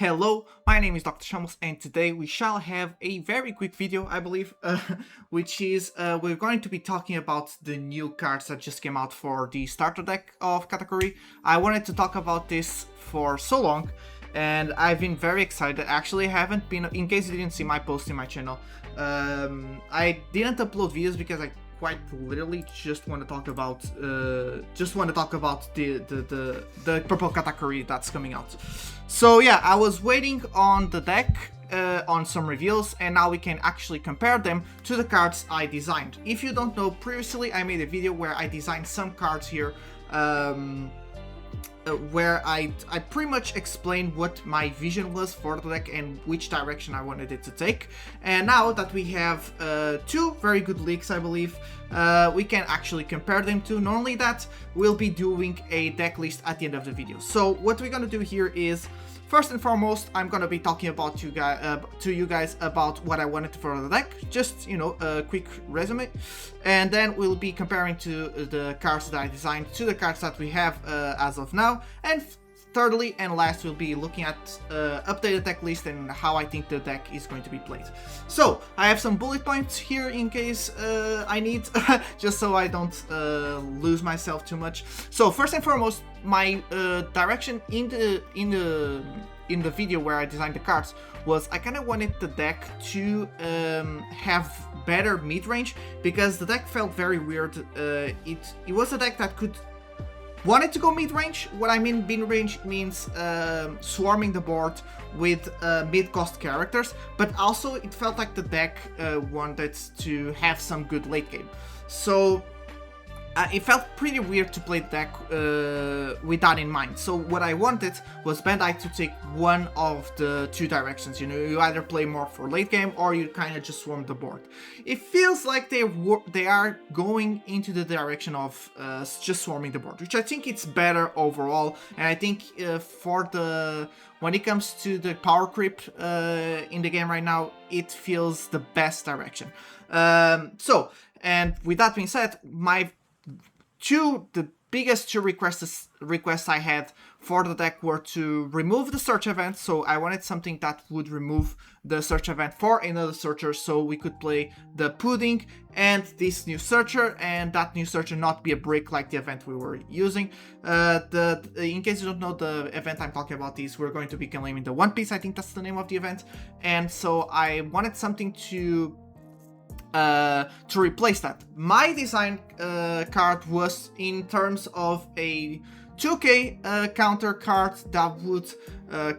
Hello, my name is Dr. Shamos and today we shall have a very quick video, I believe, which is we're going to be talking about the new cards that just came out for the starter deck of Katakuri. I wanted to talk about this for so long and I've been very excited. Actually, I haven't been, in case you didn't see my post in my channel, I didn't upload videos because I quite literally just want to talk about the purple Katakuri that's coming out. So yeah, I was waiting on the deck, on some reveals, and now we can actually compare them to the cards I designed. If you don't know, previously I made a video where I designed some cards here, where I pretty much explained what my vision was for the deck and which direction I wanted it to take. And now that we have two very good leaks, I believe, we can actually compare them to. Not only that, we'll be doing a deck list at the end of the video. So what we're gonna do here is, first and foremost, I'm gonna be talking about to you guys about what I wanted for the deck, just, you know, a quick resume, and then we'll be comparing to the cards that I designed to the cards that we have as of now, and thirdly and last, we'll be looking at updated deck list and how I think the deck is going to be played. So I have some bullet points here in case I need, just so I don't lose myself too much. So first and foremost, my direction in the video where I designed the cards was I kind of wanted the deck to have better mid-range, because the deck felt very weird. It was a deck that wanted to go mid-range. What I mean mid-range means swarming the board with mid-cost characters, but also it felt like the deck wanted to have some good late game. So it felt pretty weird to play the deck with that in mind. So what I wanted was Bandai to take one of the two directions. You know, you either play more for late game or you kind of just swarm the board. It feels like they are going into the direction of just swarming the board, which I think it's better overall. And I think when it comes to the power creep in the game right now, it feels the best direction. And with that being said, the biggest two requests I had for the deck were to remove the search event. So I wanted something that would remove the search event for another searcher, so we could play the pudding and this new searcher, and that new searcher not be a brick like the event we were using. In case you don't know, the event I'm talking about is we're going to be claiming the One Piece. I think that's the name of the event. And so I wanted something to replace that. My design card was in terms of a 2k counter card that would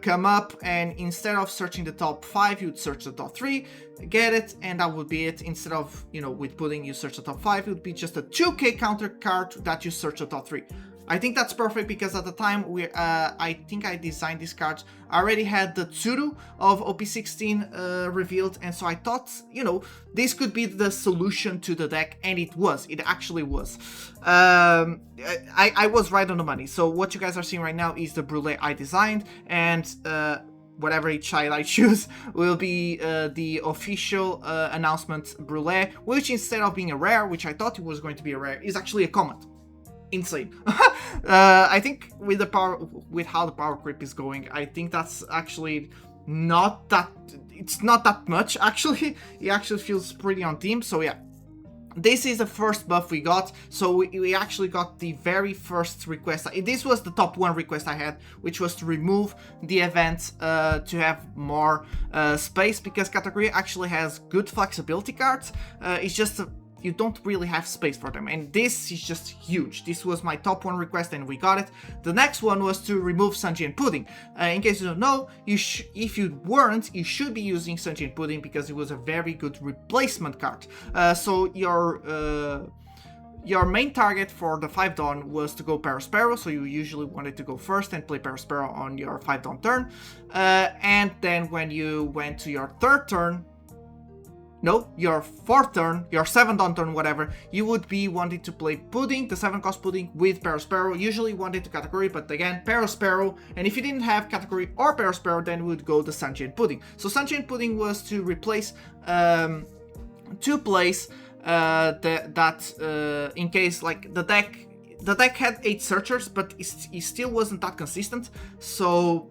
come up, and instead of searching the top 5, you'd search the top 3, get it, and that would be it. Instead of, you know, with pudding you search the top 5, it would be just a 2k counter card that you search the top 3. I think that's perfect, because at the time I think I designed these cards, I already had the Tsuru of OP16 revealed, and so I thought, you know, this could be the solution to the deck, and it actually was. I was right on the money. So what you guys are seeing right now is the Brulee I designed, and whatever child I choose will be the official announcement Brulee, which instead of being a rare, which I thought it was going to be a rare, is actually a common. Insane. I think with how the power creep is going, I think that's actually not that, it's not that much actually. It actually feels pretty on theme. So yeah, this is the first buff we got. So we actually got the very first request. This was the top 1 request I had, which was to remove the event to have more space, because Katakuri actually has good flexibility cards. It's just you don't really have space for them, and this is just huge. This was my top 1 request and we got it. The next one was to remove Sanji and Pudding. In case you don't know, if you weren't, you should be using Sanji and Pudding, because it was a very good replacement card. So your main target for the 5 Dawn was to go Parasparrow, so you usually wanted to go first and play Parasparrow on your 5 Dawn turn. And then when you went to your 3rd turn, no, your 4th turn, your 7th Dawn turn, whatever, you would be wanting to play Pudding, the 7-cost Pudding, with Parasparrow. Usually wanted to Katakuri, but again, Parasparrow. And if you didn't have Katakuri or Parasparrow, then we would go the Sanji and Pudding. So Sanji and Pudding was to replace, to place in case, like, the deck had 8 searchers, but it still wasn't that consistent. So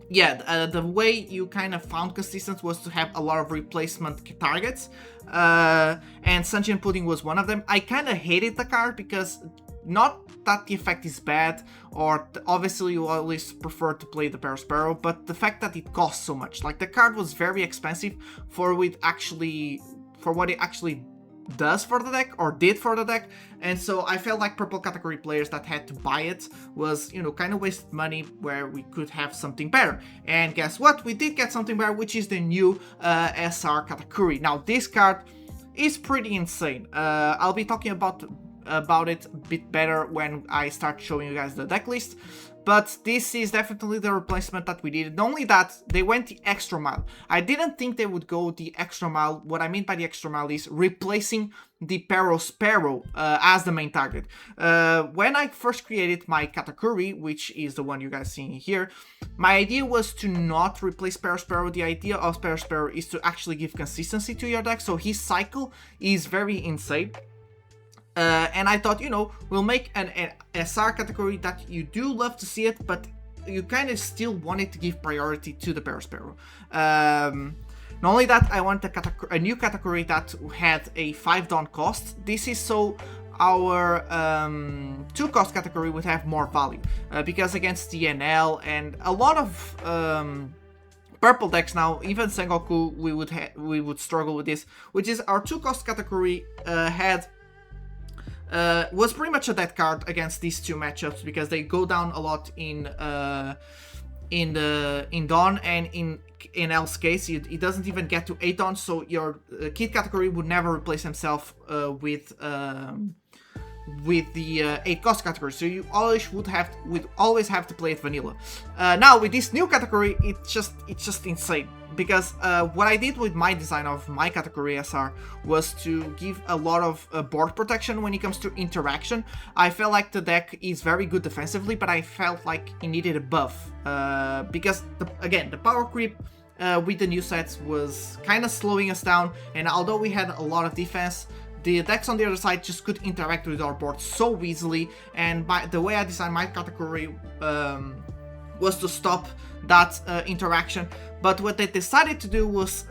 yeah, the way you kind of found consistency was to have a lot of replacement targets, and Sunshine Pudding was one of them. I kind of hated the card because not that the effect is bad, or obviously you always prefer to play the Parasparrow, but the fact that it costs so much. Like, the card was very expensive for what it actually does for the deck, or did for the deck, and so I felt like purple category players that had to buy it was, you know, kind of wasted money where we could have something better. And guess what? We did get something better, which is the new SR Katakuri. Now, this card is pretty insane. I'll be talking about it a bit better when I start showing you guys the deck list. But this is definitely the replacement that we needed. Not only that, they went the extra mile. I didn't think they would go the extra mile. What I mean by the extra mile is replacing the Parasparrow as the main target. When I first created my Katakuri, which is the one you guys see here, my idea was to not replace Parasparrow. The idea of Parasparrow is to actually give consistency to your deck, so his cycle is very insane. And I thought, you know, we'll make an SR category that you do love to see it, but you kind of still wanted to give priority to the Parasparrow. Not only that, I want a new category that had a 5 Dawn cost. This is so our 2 cost category would have more value, because against DNL and a lot of purple decks now, even Sengoku, we would struggle with this, which is our 2 cost category was pretty much a dead card against these 2 matchups, because they go down a lot in Dawn, and in L's case it doesn't even get to 8 Dawn, so your kid category would never replace himself with the 8 cost category, so you would always have to play it vanilla. Now with this new category, it's just insane, because what I did with my design of my category SR was to give a lot of board protection when it comes to interaction. I felt like the deck is very good defensively, but I felt like it needed a buff, because again, the power creep with the new sets was kind of slowing us down, and although we had a lot of defense, the decks on the other side just could interact with our board so easily, and by the way I designed my category was to stop that interaction. But what they decided to do was,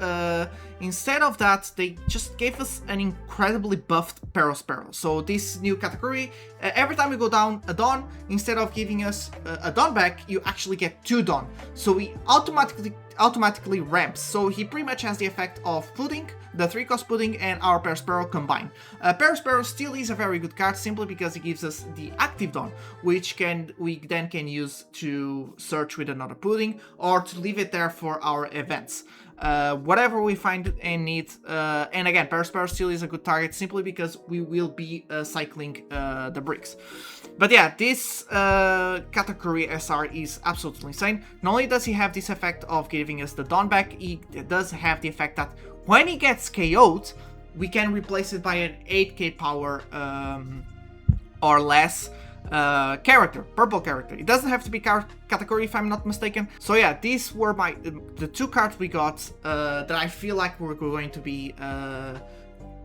instead of that, they just gave us an incredibly buffed Parasparrow. So this new category, every time we go down a Dawn, instead of giving us a Dawn back, you actually get 2 Dawn. So we automatically ramps. So he pretty much has the effect of Pudding, the 3 cost Pudding, and our Parasparrow combined. Parasparrow still is a very good card, simply because it gives us the active Dawn, which we then can use to search with another Pudding, or to leave it there for our events. Whatever we find and need. And again, Parasparrow still is a good target, simply because we will be cycling the bricks. But yeah, this Katakuri SR is absolutely insane. Not only does he have this effect of giving us the Dawn back, he does have the effect that when he gets KO'd, we can replace it by an 8k power or less purple character. It doesn't have to be category, if I'm not mistaken. So yeah, these were the 2 cards we got that I feel like were going to be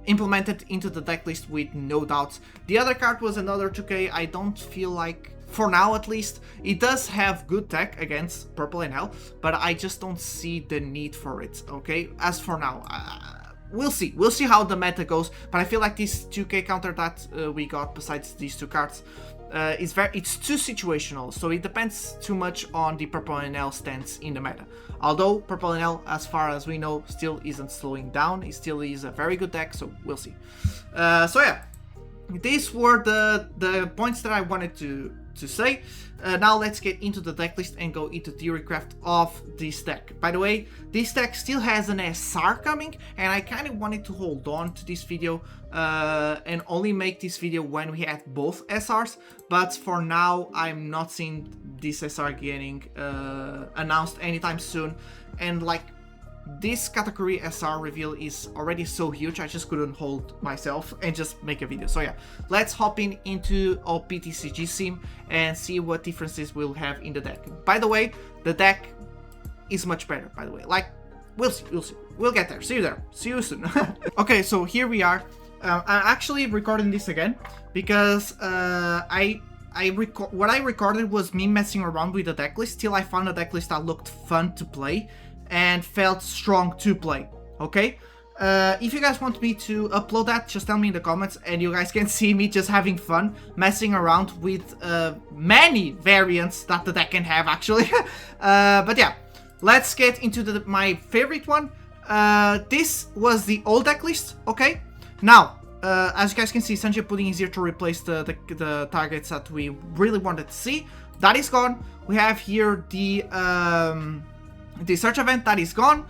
implemented into the deck list with no doubts. The other card was another 2k. I don't feel like, for now at least, it does have good tech against purple and L, but I just don't see the need for it, okay? As for now, we'll see how the meta goes, but I feel like this 2k counter that we got besides these 2 cards it's too situational, so it depends too much on the purple and L stance in the meta. Although purple and L, as far as we know, still isn't slowing down. It still is a very good deck, so we'll see. So yeah, these were the points that I wanted to say. Now let's get into the deck list and go into theorycraft of this deck. By the way, this deck still has an SR coming, and I kind of wanted to hold on to this video and only make this video when we have both SRs, but for now I'm not seeing this SR getting announced anytime soon, and like, this Katakuri SR reveal is already so huge, I just couldn't hold myself and just make a video. So yeah, let's hop into our PTCG sim and see what differences we'll have in the deck. By the way, the deck is much better, by the way. Like, we'll see. We'll get there. See you there. See you soon. Okay, so here we are. I'm actually recording this again because I what I recorded was me messing around with the decklist till I found a decklist that looked fun to play and felt strong to play. Okay. If you guys want me to upload that, just tell me in the comments, and you guys can see me just having fun messing around with many variants that the deck can have, actually. But yeah, let's get into my favorite one. This was the old deck list. Okay, now as you guys can see, Sanjay Pudding is here to replace the targets that we really wanted to see. That is gone. We have here the search event that is gone.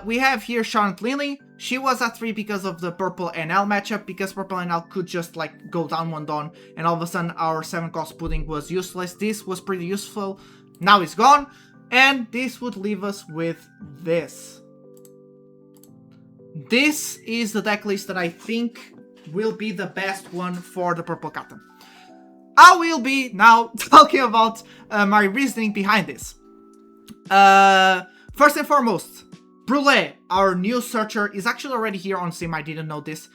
We have here Charlotte Lily. She was at 3 because of the purple NL matchup, because purple NL could just like go down 1 Dawn, and all of a sudden our 7-cost Pudding was useless. This was pretty useful. Now it's gone, and this would leave us with this. This is the deck list that I think will be the best one for the purple Kata. I will be now talking about my reasoning behind this. First and foremost, Brule, our new searcher, is actually already here on Sim. I didn't know this.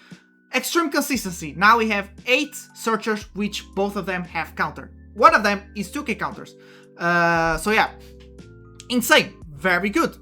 Extreme consistency. Now we have 8 searchers, which both of them have counter. One of them is 2k counters. So yeah, insane. Very good.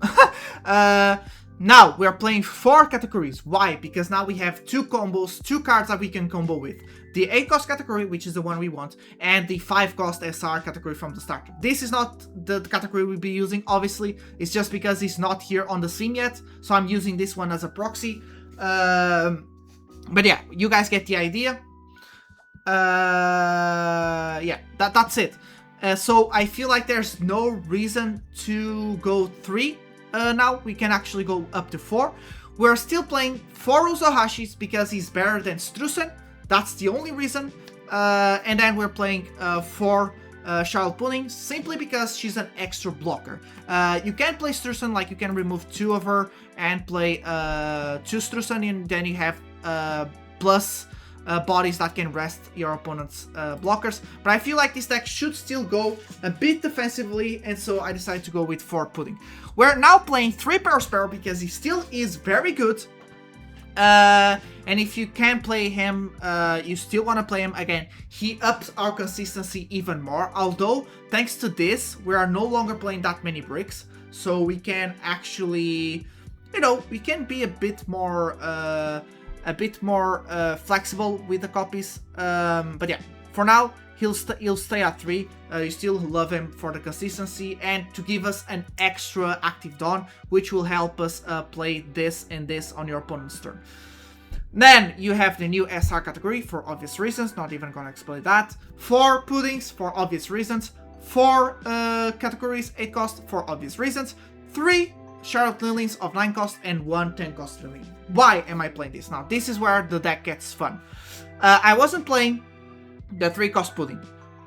Now we're playing 4 categories. Why? Because now we have 2 combos, 2 cards that we can combo with. The 8-cost category, which is the one we want, and the 5-cost SR category from the start. This is not the category we'll be using, obviously. It's just because it's not here on the scene yet, so I'm using this one as a proxy. But yeah, you guys get the idea. Yeah, that's it. So I feel like there's no reason to go 3 now. We can actually go up to 4. We're still playing 4 Uzohashis because he's better than Strusen. That's the only reason. And then we're playing 4 Charlotte Pudding simply because she's an extra blocker. You can play Strusen, like you can remove 2 of her and play 2 Strusen, and then you have plus bodies that can rest your opponent's blockers. But I feel like this deck should still go a bit defensively, and so I decided to go with 4 Pudding. We're now playing 3 Parasparrow because he still is very good. And if you can play him, you still want to play him again. He ups our consistency even more. Although, thanks to this, we are no longer playing that many bricks. So we can actually, you know, we can be a bit more flexible with the copies. But yeah, for now, he'll stay at 3. You still love him for the consistency and to give us an extra active Dawn, which will help us play this and this on your opponent's turn. Then you have the new SR category for obvious reasons, not even gonna explain that. 4 Puddings for obvious reasons. 4 categories, 8 cost for obvious reasons. 3 Charlotte Lilies of 9 cost and 1 10-cost Lily. Why am I playing this? Now, this is where the deck gets fun. I wasn't playing the 3-cost Pudding.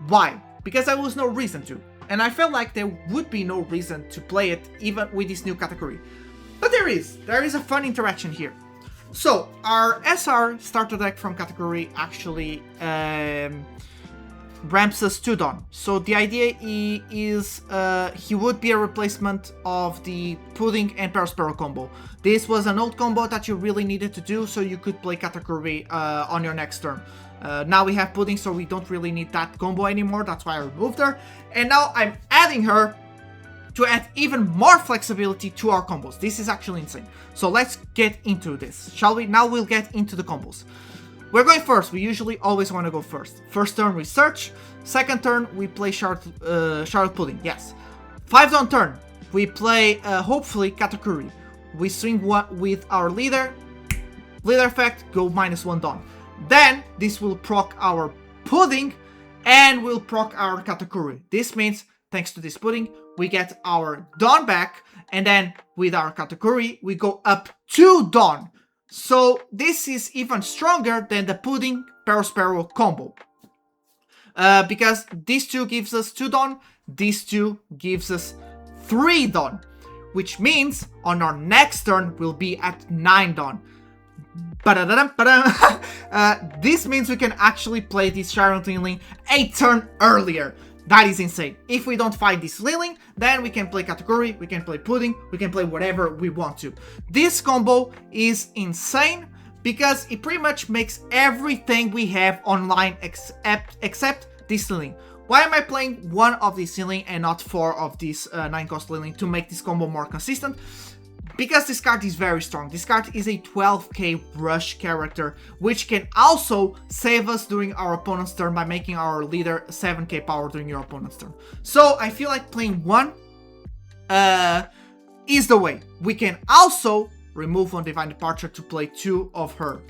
Why? Because there was no reason to. And I felt like there would be no reason to play it even with this new category. But there is a fun interaction here. So, our SR starter deck from category actually ramps us 2 Dawn. So the idea is he would be a replacement of the Pudding and Parasparrow combo. This was an old combo that you really needed to do so you could play Katakuri on your next turn. Now we have Pudding, so we don't really need that combo anymore. That's why I removed her. And now I'm adding her to add even more flexibility to our combos. This is actually insane. So let's get into this, shall we? Now we'll get into the combos. We're going first. We usually always want to go first. First turn we search. Second turn we play Charlotte Pudding. Yes. 5 Dawn turn we play hopefully Katakuri. We swing with our leader. Leader effect, go -1 Dawn. Then this will proc our Pudding and will proc our Katakuri. This means thanks to this Pudding, we get our Dawn back, and then with our Katakuri, we go up 2 Dawn. So this is even stronger than the Pudding Parasparrow combo. Because these 2 gives us 2 Dawn, these 2 gives us 3 Dawn. Which means on our next turn, we'll be at 9 Dawn. This means we can actually play this Charlotte Lily a turn earlier. That is insane. If we don't find this Lily, then we can play Katakuri, we can play Pudding, we can play whatever we want to. This combo is insane because it pretty much makes everything we have online except this Lilling. Why am I playing 1 of this Lilling and not 4 of this 9-cost Lilling to make this combo more consistent? Because this card is very strong. This card is a 12k rush character, which can also save us during our opponent's turn by making our leader 7k power during your opponent's turn. So I feel like playing 1 is the way. We can also remove one Divine Departure to play 2 of her.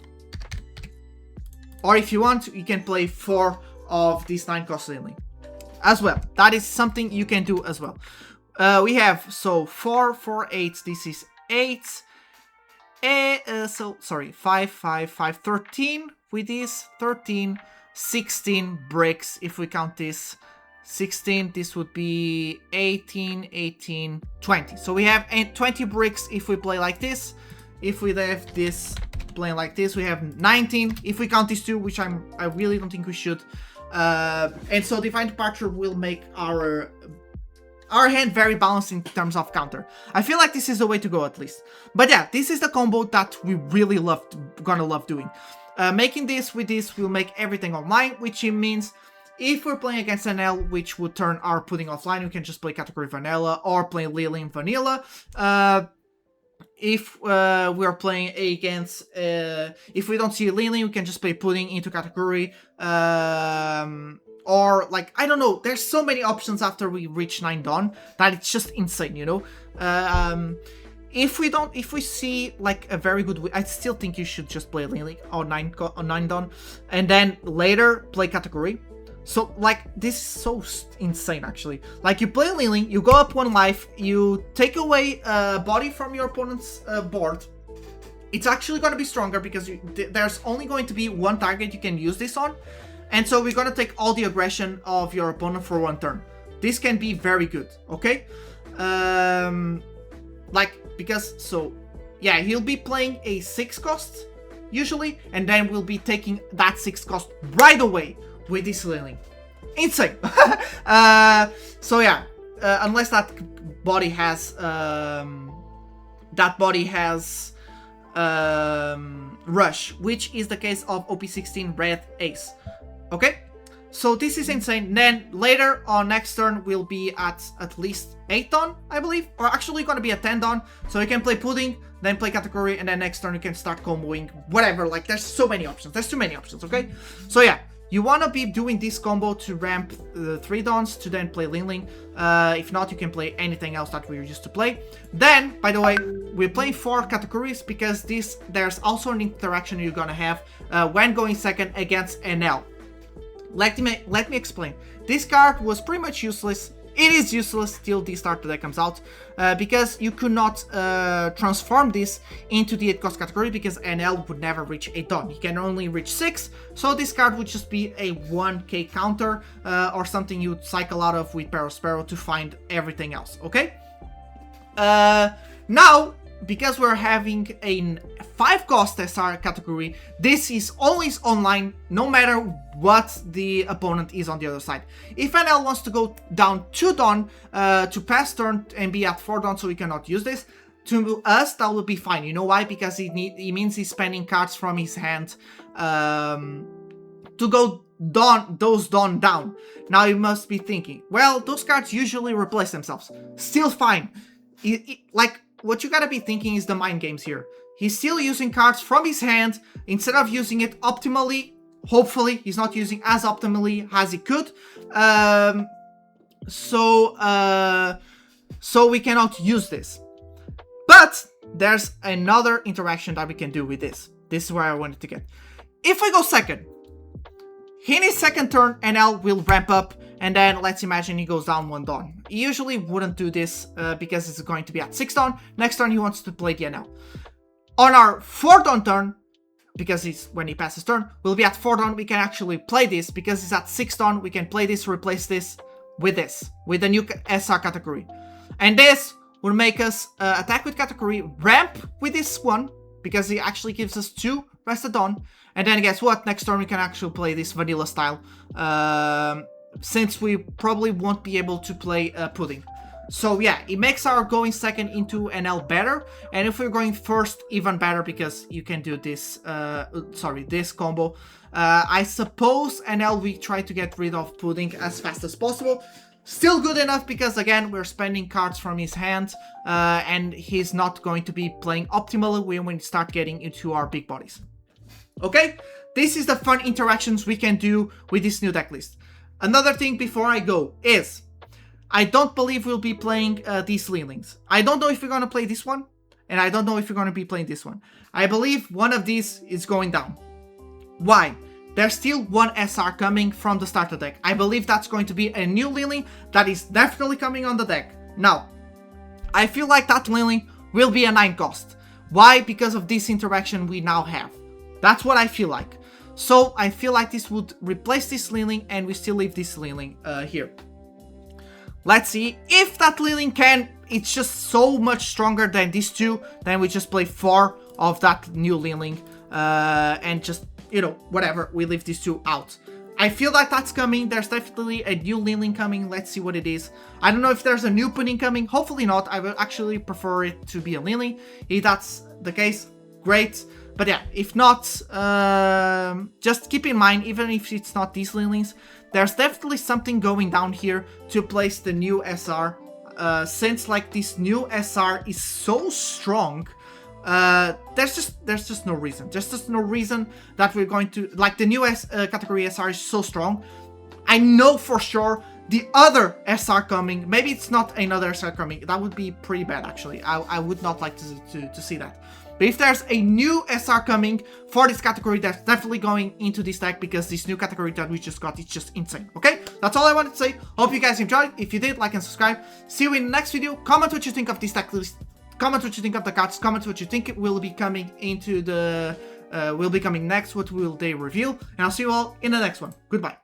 Or if you want, you can play 4 of this 9-cost Lilling as well. That is something you can do as well. We have, so 4, 4, 8, this is 8, so, sorry, 5, 5, 5, 13 with this, 13, 16 bricks, if we count this, 16, this would be 18, 18, 20. So we have 20 bricks if we play like this. If we have this playing like this, we have 19, if we count these 2, which I really don't think we should. And so Divine Departure will make our hand very balanced in terms of counter. I feel like this is the way to go at least. But yeah, this is the combo that we really gonna love doing. Making this with this will make everything online, which means if we're playing against NL, which would turn our pudding offline, we can just play Katakuri Vanilla or play Lilling Vanilla. If we are playing against, if we don't see Lilling, we can just play pudding into Katakuri. Or, like, I don't know, there's so many options after we reach 9 Dawn that it's just insane, you know? If we see, like, a very good, I still think you should just play Lilling on 9 Dawn, and then later play Katakuri. So, like, this is so insane, actually. Like, you play Lilling, you go up 1 life, you take away a body from your opponent's board. It's actually going to be stronger because there's only going to be 1 target you can use this on. And so we're going to take all the aggression of your opponent for 1 turn. This can be very good, okay? Like, because, so, yeah, he'll be playing a 6 cost, usually, and then we'll be taking that 6 cost right away with this Lilling. Insane! So yeah, unless that body has, Rush, which is the case of OP16 Red Ace. Okay, so this is insane. Then later on next turn we'll be at least 8 Dawn, I believe, or actually gonna be at 10 Dawn. So you can play pudding, then play Katakuri, and then next turn you can start comboing whatever. Like, there's so many options. There's too many options. Okay, so yeah, you wanna be doing this combo to ramp the 3 Dawns to then play Lilling. If not, you can play anything else that we're used to play. Then, by the way, we're playing 4 Katakuris because there's also an interaction you're gonna have when going second against NL. Let me explain. This card was pretty much useless. It is useless till the starter deck comes out, because you could not transform this into the 8-cost category because NL would never reach 8 Dawn. He can only reach 6, so this card would just be a 1k counter or something you'd cycle out of with Sparrow to find everything else, okay? Now, because we're having a 5-cost SR category, this is always online no matter what the opponent is on the other side. If NL wants to go down 2 Dawn to pass turn and be at 4 Dawn so we cannot use this, to us that would be fine. You know why? Because it means he's spending cards from his hand to go those Dawn down. Now you must be thinking, well, those cards usually replace themselves. Still fine. Like, what you gotta be thinking is the mind games here. He's still using cards from his hand instead of using it optimally. Hopefully, he's not using as optimally as he could. So we cannot use this. But there's another interaction that we can do with this. This is where I wanted to get. If we go second, in his second turn, NL will ramp up, and then let's imagine he goes down 1 Dawn. He usually wouldn't do this because it's going to be at 6 Dawn. Next turn he wants to play the NL. On our 4 Dawn turn, because it's when he passes turn, we'll be at 4 Dawn. We can actually play this because it's at 6 Dawn. We can play this, replace this, with the new SR category. And this will make us attack with Katakuri, ramp with this one, because he actually gives us 2 rested Dawn. And then guess what? Next turn we can actually play this vanilla style, since we probably won't be able to play Pudding. So yeah, it makes our going second into NL better, and if we're going first, even better, because you can do this, this combo. I suppose NL we try to get rid of Pudding as fast as possible. Still good enough because, again, we're spending cards from his hand, and he's not going to be playing optimally when we start getting into our big bodies. Okay, this is the fun interactions we can do with this new deck list. Another thing before I go is, I don't believe we'll be playing these Leelings. I don't know if we're going to play this one, and I don't know if we're going to be playing this one. I believe one of these is going down. Why? There's still one SR coming from the starter deck. I believe that's going to be a new Leeling that is definitely coming on the deck. Now, I feel like that Leeling will be a 9 cost. Why? Because of this interaction we now have. That's what I feel like. So I feel like this would replace this Leeling and we still leave this Leeling here. Let's see if that Leeling can. It's just so much stronger than these two. Then we just play 4 of that new Leeling and just, you know, whatever. We leave these two out. I feel like that's coming. There's definitely a new Leeling coming. Let's see what it is. I don't know if there's a new Pudding coming. Hopefully not. I would actually prefer it to be a Leeling. If that's the case, great. But yeah, if not, just keep in mind, even if it's not these Leelings, there's definitely something going down here to place the new SR. Since like this new SR is so strong, there's just no reason. There's just no reason that we're going to, like, the new Katakuri SR is so strong. I know for sure the other SR coming, maybe it's not another SR coming, that would be pretty bad actually. I would not like to see that. But if there's a new SR coming for this category, that's definitely going into this deck, because this new category that we just got is just insane, okay? That's all I wanted to say. Hope you guys enjoyed. If you did, like and subscribe. See you in the next video. Comment what you think of this deck list. Comment what you think of the cards. Comment what you think it will be coming into the... will be coming next. What will they reveal? And I'll see you all in the next one. Goodbye.